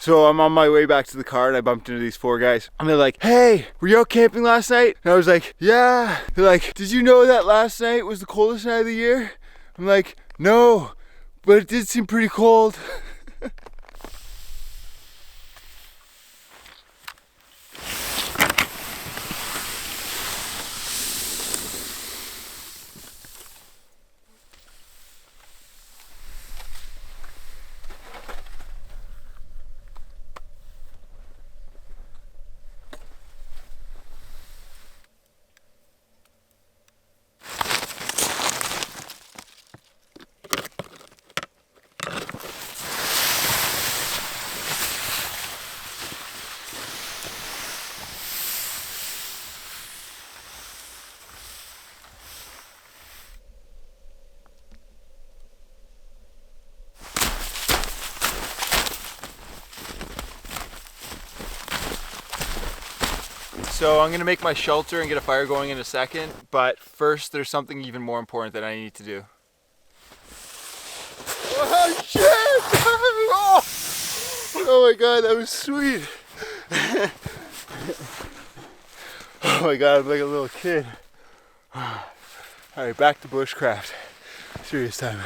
So I'm on my way back to the car and I bumped into these 4 guys and they're like, hey, were you out camping last night? And I was like, yeah. They're like, did you know that last night was the coldest night of the year? I'm like, no, but it did seem pretty cold. So I'm gonna make my shelter and get a fire going in a second, but first there's something even more important that I need to do. Oh shit! Oh my god, that was sweet. Oh my god, I'm like a little kid. Alright, back to bushcraft. Serious time.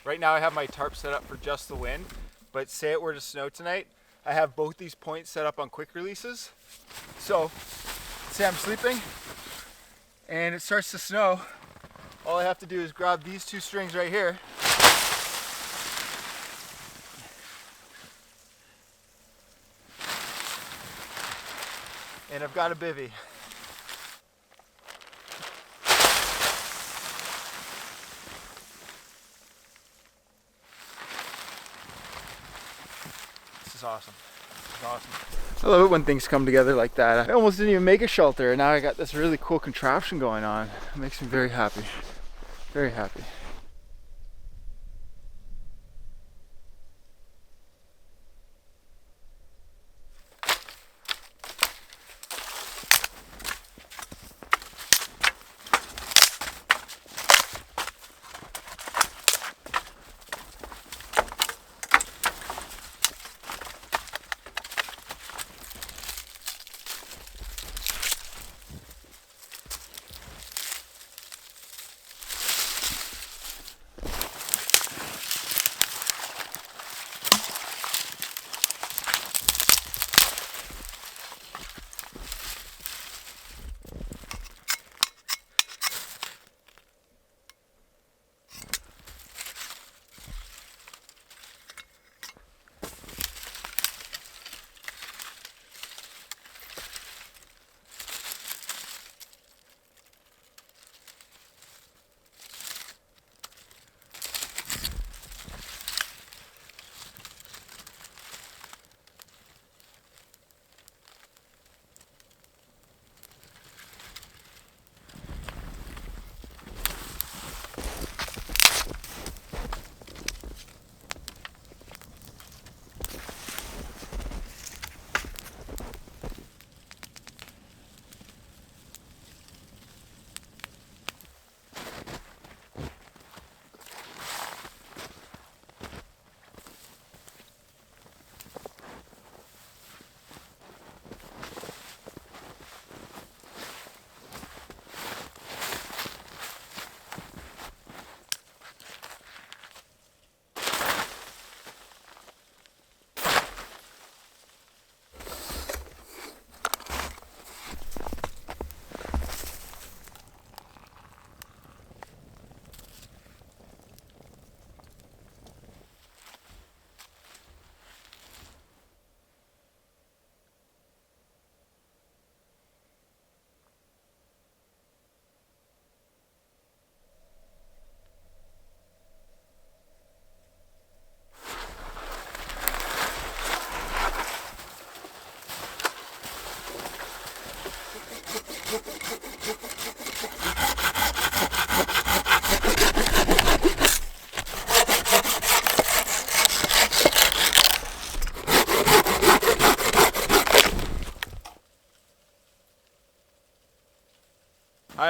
Right now I have my tarp set up for just the wind, but say it were to snow tonight, I have both these points set up on quick releases. So, say I'm sleeping and it starts to snow, all I have to do is grab these 2 strings right here and I've got a bivvy. This is awesome. This is awesome. I love it when things come together like that. I almost didn't even make a shelter and now I got this really cool contraption going on. It makes me very happy. Very happy.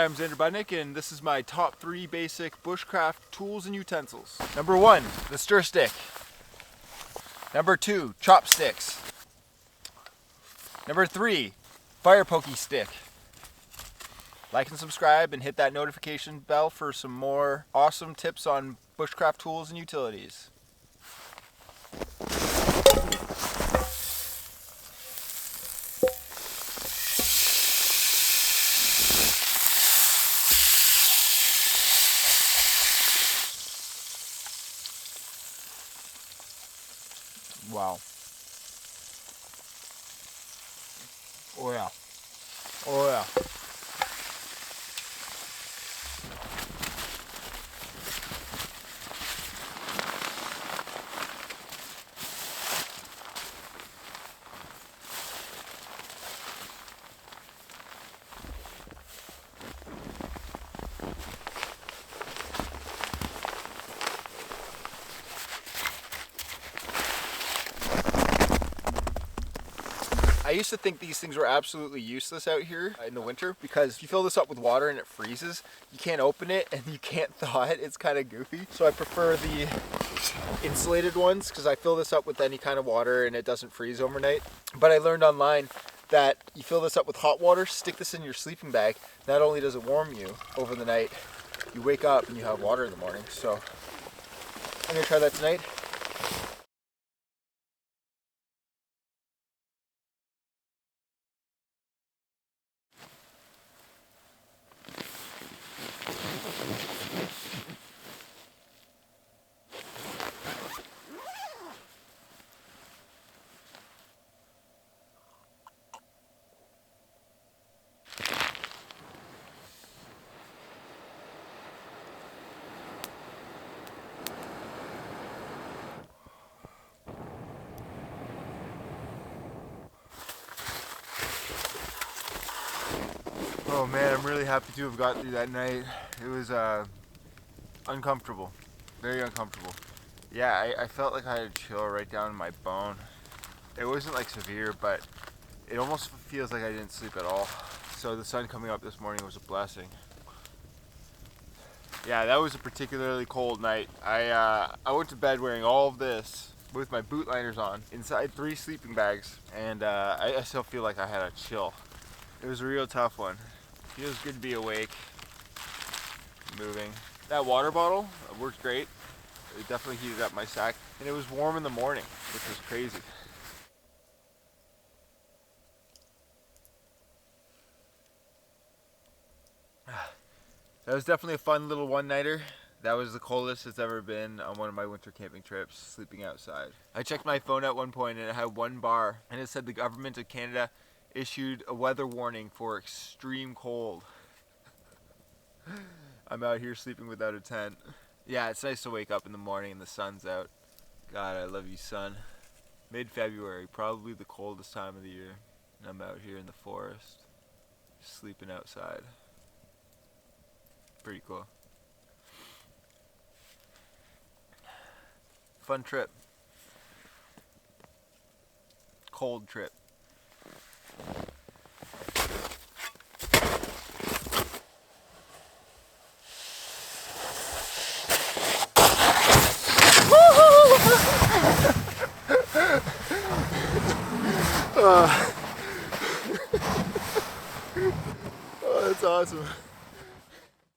I'm Xander Budnick, and this is my top 3 basic bushcraft tools and utensils. Number 1, the stir stick. Number 2, chopsticks. Number 3, fire pokey stick. Like and subscribe and hit that notification bell for some more awesome tips on bushcraft tools and utilities. Wow. Oh yeah. Oh yeah. I used to think these things were absolutely useless out here in the winter because if you fill this up with water and it freezes, you can't open it and you can't thaw it. It's kind of goofy. So I prefer the insulated ones because I fill this up with any kind of water and it doesn't freeze overnight. But I learned online that you fill this up with hot water, stick this in your sleeping bag. Not only does it warm you over the night, you wake up and you have water in the morning. So I'm gonna try that tonight. Oh man, I'm really happy to have got through that night. It was uncomfortable, very uncomfortable. Yeah, I felt like I had a chill right down in my bone. It wasn't like severe, but it almost feels like I didn't sleep at all. So the sun coming up this morning was a blessing. Yeah, that was a particularly cold night. I went to bed wearing all of this with my boot liners on inside 3 sleeping bags, and I still feel like I had a chill. It was a real tough one. Feels good to be awake, moving. That water bottle worked great. It definitely heated up my sack, and it was warm in the morning, which was crazy. That was definitely a fun little one-nighter. That was the coldest it's ever been on one of my winter camping trips, sleeping outside. I checked my phone at one point and it had 1 bar, and it said the government of Canada issued a weather warning for extreme cold. I'm out here sleeping without a tent. Yeah, it's nice to wake up in the morning and the sun's out. God, I love you, sun. Mid-February, probably the coldest time of the year. And I'm out here in the forest, sleeping outside. Pretty cool. Fun trip. Cold trip. Oh, that's awesome.